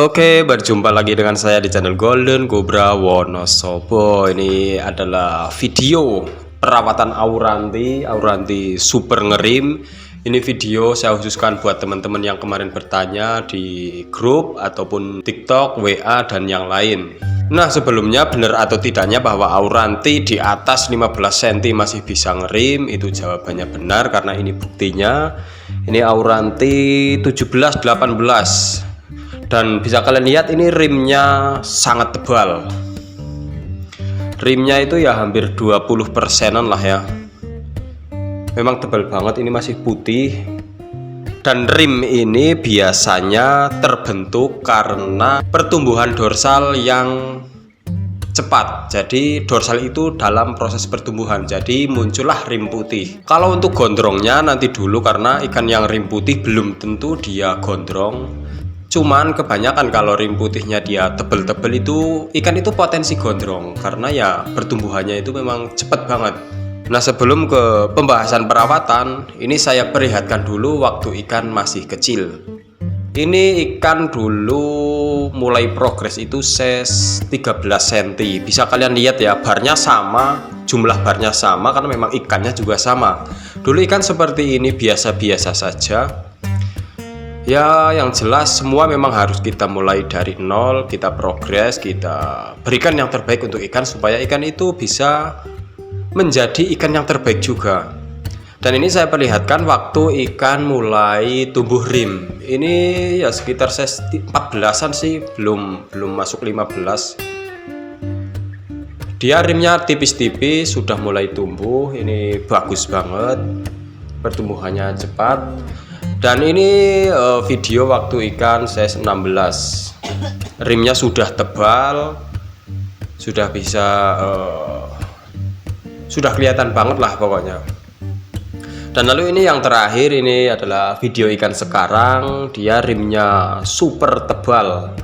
Oke, berjumpa lagi dengan saya di channel Golden Cobra Wonosobo. Ini adalah video perawatan Auranti super ngerim. Ini video saya khususkan buat teman-teman yang kemarin bertanya di grup ataupun TikTok, WA dan yang lain. Nah, sebelumnya benar atau tidaknya bahwa Auranti di atas 15 cm masih bisa ngerim? Itu jawabannya benar karena ini buktinya. Ini Auranti 17-18. Dan bisa kalian lihat ini rimnya sangat tebal. Rimnya itu ya hampir 20%-an lah ya. Memang tebal banget, ini masih putih. Dan rim ini biasanya terbentuk karena pertumbuhan dorsal yang cepat. Jadi dorsal itu dalam proses pertumbuhan, jadi muncullah rim putih. Kalau untuk gondrongnya nanti dulu, karena ikan yang rim putih belum tentu dia gondrong. Cuman kebanyakan kalau rim putihnya dia tebel-tebel itu ikan itu potensi gondrong karena ya pertumbuhannya itu memang cepat banget. Nah, sebelum ke pembahasan perawatan, ini saya perlihatkan dulu waktu ikan masih kecil. Ini ikan dulu mulai progres itu size 13 cm. Bisa kalian lihat ya, barnya sama, jumlah barnya sama karena memang ikannya juga sama. Dulu ikan seperti ini biasa-biasa saja. Ya, yang jelas semua memang harus kita mulai dari nol, kita progres, kita berikan yang terbaik untuk ikan supaya ikan itu bisa menjadi ikan yang terbaik juga. Dan ini saya perlihatkan waktu ikan mulai tumbuh rim. Ini ya sekitar size 14-an sih, belum masuk 15. Dia rimnya tipis-tipis, sudah mulai tumbuh. Ini bagus banget, pertumbuhannya cepat. Dan ini video waktu ikan size 16. Rimnya sudah tebal, sudah bisa sudah kelihatan banget lah pokoknya. Dan lalu ini yang terakhir, ini adalah video ikan sekarang. Dia rimnya super tebal.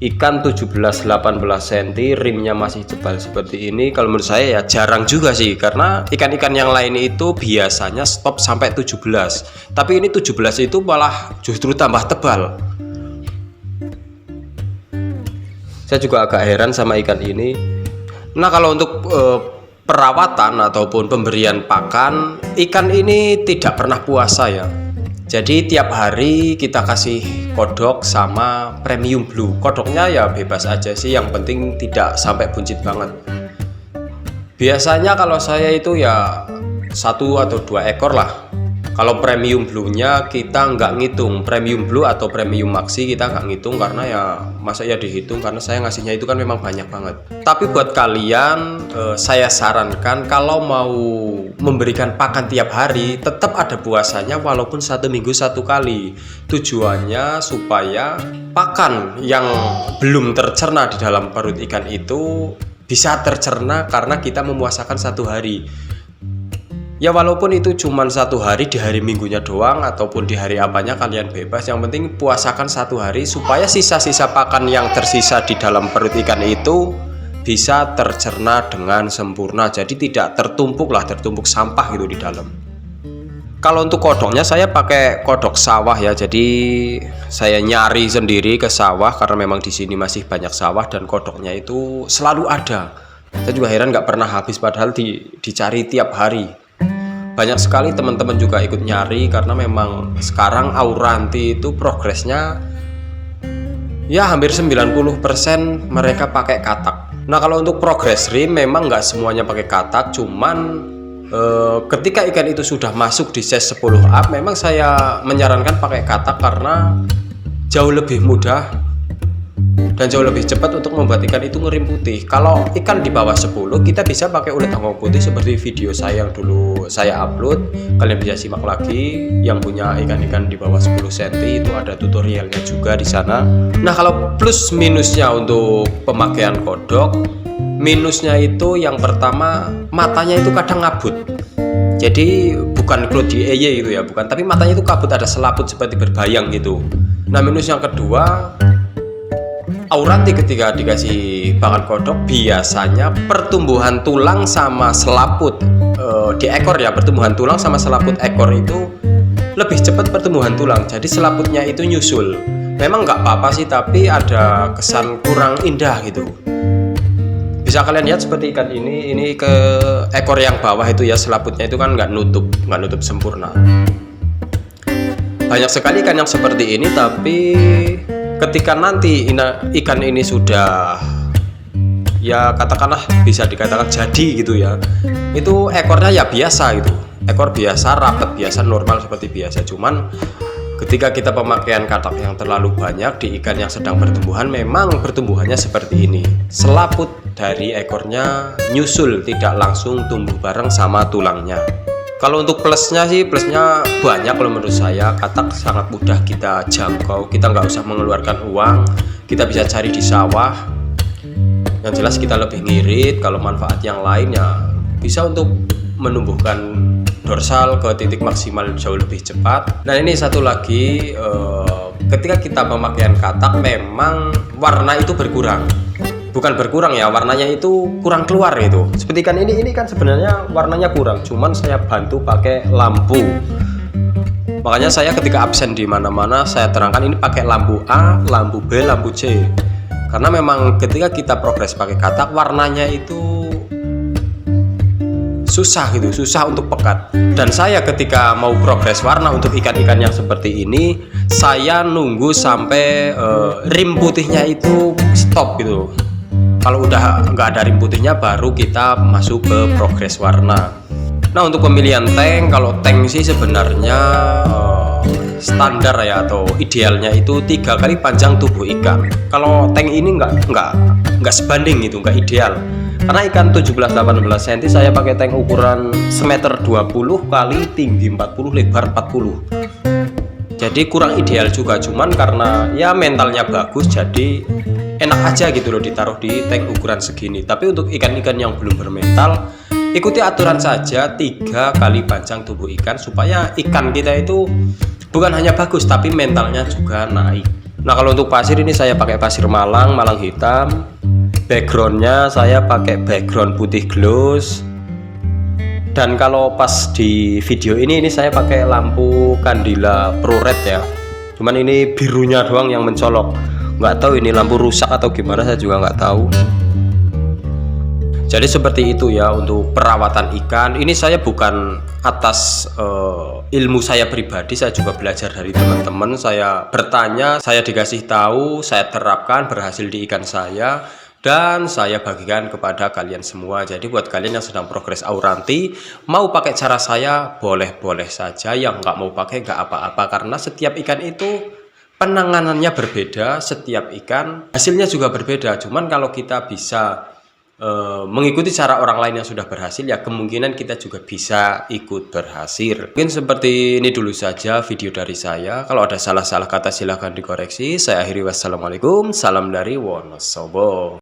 Ikan 17-18 cm, rimnya masih tebal seperti ini. Kalau menurut saya ya jarang juga sih, karena ikan-ikan yang lain itu biasanya stop sampai 17. Tapi ini 17 itu malah justru tambah tebal. Saya juga agak heran sama ikan ini. Nah, kalau untuk perawatan ataupun pemberian pakan, ikan ini tidak pernah puasa ya. Jadi tiap hari kita kasih kodok sama premium blue. Kodoknya ya bebas aja sih, yang penting tidak sampai buncit banget. Biasanya kalau saya itu ya 1 atau 2 ekor lah. Kalau premium blue-nya kita nggak ngitung, premium blue atau premium maxi kita nggak ngitung karena ya masa ya dihitung, karena saya ngasihnya itu kan memang banyak banget. Tapi buat kalian saya sarankan kalau mau memberikan pakan tiap hari tetap ada puasanya walaupun 1 minggu 1 kali. Tujuannya supaya pakan yang belum tercerna di dalam perut ikan itu bisa tercerna karena kita memuasakan 1 hari. Ya walaupun itu cuma 1 hari, di hari minggunya doang ataupun di hari apanya kalian bebas, yang penting puasakan 1 hari supaya sisa-sisa pakan yang tersisa di dalam perut ikan itu bisa tercerna dengan sempurna, jadi tidak tertumpuk sampah gitu di dalam. Kalau untuk kodoknya saya pakai kodok sawah ya, jadi saya nyari sendiri ke sawah karena memang di sini masih banyak sawah dan kodoknya itu selalu ada. Saya juga heran nggak pernah habis, padahal dicari tiap hari. Banyak sekali teman-teman juga ikut nyari karena memang sekarang Auranti itu progresnya ya hampir 90% mereka pakai katak. Nah, kalau untuk progres rim memang nggak semuanya pakai katak, cuman ketika ikan itu sudah masuk di size 10 up memang saya menyarankan pakai katak karena jauh lebih mudah dan jauh lebih cepat untuk membuat ikan itu ngerim putih. Kalau ikan di bawah 10 kita bisa pakai ulet hongkong putih seperti video saya yang dulu saya upload. Kalian bisa simak lagi, yang punya ikan-ikan di bawah 10 cm itu ada tutorialnya juga di sana. Nah, kalau plus minusnya untuk pemakaian kodok, minusnya itu yang pertama matanya itu kadang ngabut. Jadi bukan Claudie Eye gitu ya, bukan, tapi matanya itu kabut, ada selaput seperti berbayang gitu. Nah, minus yang kedua, Auranti ketika dikasih pakan kodok biasanya pertumbuhan tulang sama selaput di ekor ya, pertumbuhan tulang sama selaput ekor itu lebih cepat pertumbuhan tulang, jadi selaputnya itu nyusul. memang nggak apa-apa sih, tapi ada kesan kurang indah gitu. Bisa kalian lihat seperti ikan ini ke ekor yang bawah itu ya, selaputnya itu kan nggak nutup sempurna. Banyak sekali ikan yang seperti ini, tapi ketika nanti ikan ini sudah, ya katakanlah bisa dikatakan jadi gitu ya, itu ekornya ya biasa gitu, ekor biasa, rapet biasa, normal seperti biasa. Cuman ketika kita pemakaian katak yang terlalu banyak di ikan yang sedang pertumbuhan, memang pertumbuhannya seperti ini. Selaput dari ekornya nyusul, tidak langsung tumbuh bareng sama tulangnya. Kalau untuk plusnya sih, plusnya banyak kalau menurut saya. Katak sangat mudah kita jangkau, kita nggak usah mengeluarkan uang, kita bisa cari di sawah. Yang jelas kita lebih ngirit. Kalau manfaat yang lain ya bisa untuk menumbuhkan dorsal ke titik maksimal jauh lebih cepat. Dan ini satu lagi, ketika kita pemakaian katak memang warna itu berkurang. Bukan berkurang ya, warnanya itu kurang keluar gitu. Seperti ikan ini kan sebenarnya warnanya kurang, cuman saya bantu pakai lampu. Makanya saya ketika absen di mana-mana saya terangkan ini pakai lampu A, lampu B, lampu C. Karena memang ketika kita progres pakai katak, warnanya itu susah gitu, susah untuk pekat. Dan saya ketika mau progres warna untuk ikan-ikan yang seperti ini, saya nunggu sampai rim putihnya itu stop gitu. Kalau udah nggak ada rim putihnya, baru kita masuk ke progres warna. Nah, untuk pemilihan tank, kalau tank sih sebenarnya standar ya, atau idealnya itu 3 kali panjang tubuh ikan. Kalau tank ini nggak sebanding gitu, nggak ideal. Karena ikan 17-18 cm saya pakai tank ukuran 1,20 m kali tinggi 40, lebar 40. Jadi kurang ideal juga, cuman karena ya mentalnya bagus, jadi enak aja gitu loh ditaruh di tank ukuran segini. Tapi untuk ikan-ikan yang belum bermental, ikuti aturan saja 3 kali panjang tubuh ikan, supaya ikan kita itu bukan hanya bagus tapi mentalnya juga naik. Nah, kalau untuk pasir ini saya pakai pasir Malang hitam. Backgroundnya saya pakai background putih gloss. Dan kalau pas di video ini saya pakai lampu Candila Pro Red ya. Cuman ini birunya doang yang mencolok. Nggak tahu ini lampu rusak atau gimana, saya juga nggak tahu. Jadi seperti itu ya untuk perawatan ikan. Ini saya bukan atas ilmu saya pribadi, saya juga belajar dari teman-teman. Saya bertanya, saya dikasih tahu, saya terapkan, berhasil di ikan saya, dan saya bagikan kepada kalian semua. Jadi buat kalian yang sedang progres auranti, mau pakai cara saya boleh-boleh saja, yang nggak mau pakai nggak apa-apa. Karena setiap ikan itu penanganannya berbeda, setiap ikan hasilnya juga berbeda. Cuman kalau kita bisa mengikuti cara orang lain yang sudah berhasil, ya kemungkinan kita juga bisa ikut berhasil. Mungkin seperti ini dulu saja video dari saya. Kalau ada salah-salah kata silahkan dikoreksi. Saya akhiri, wassalamualaikum, salam dari Wonosobo.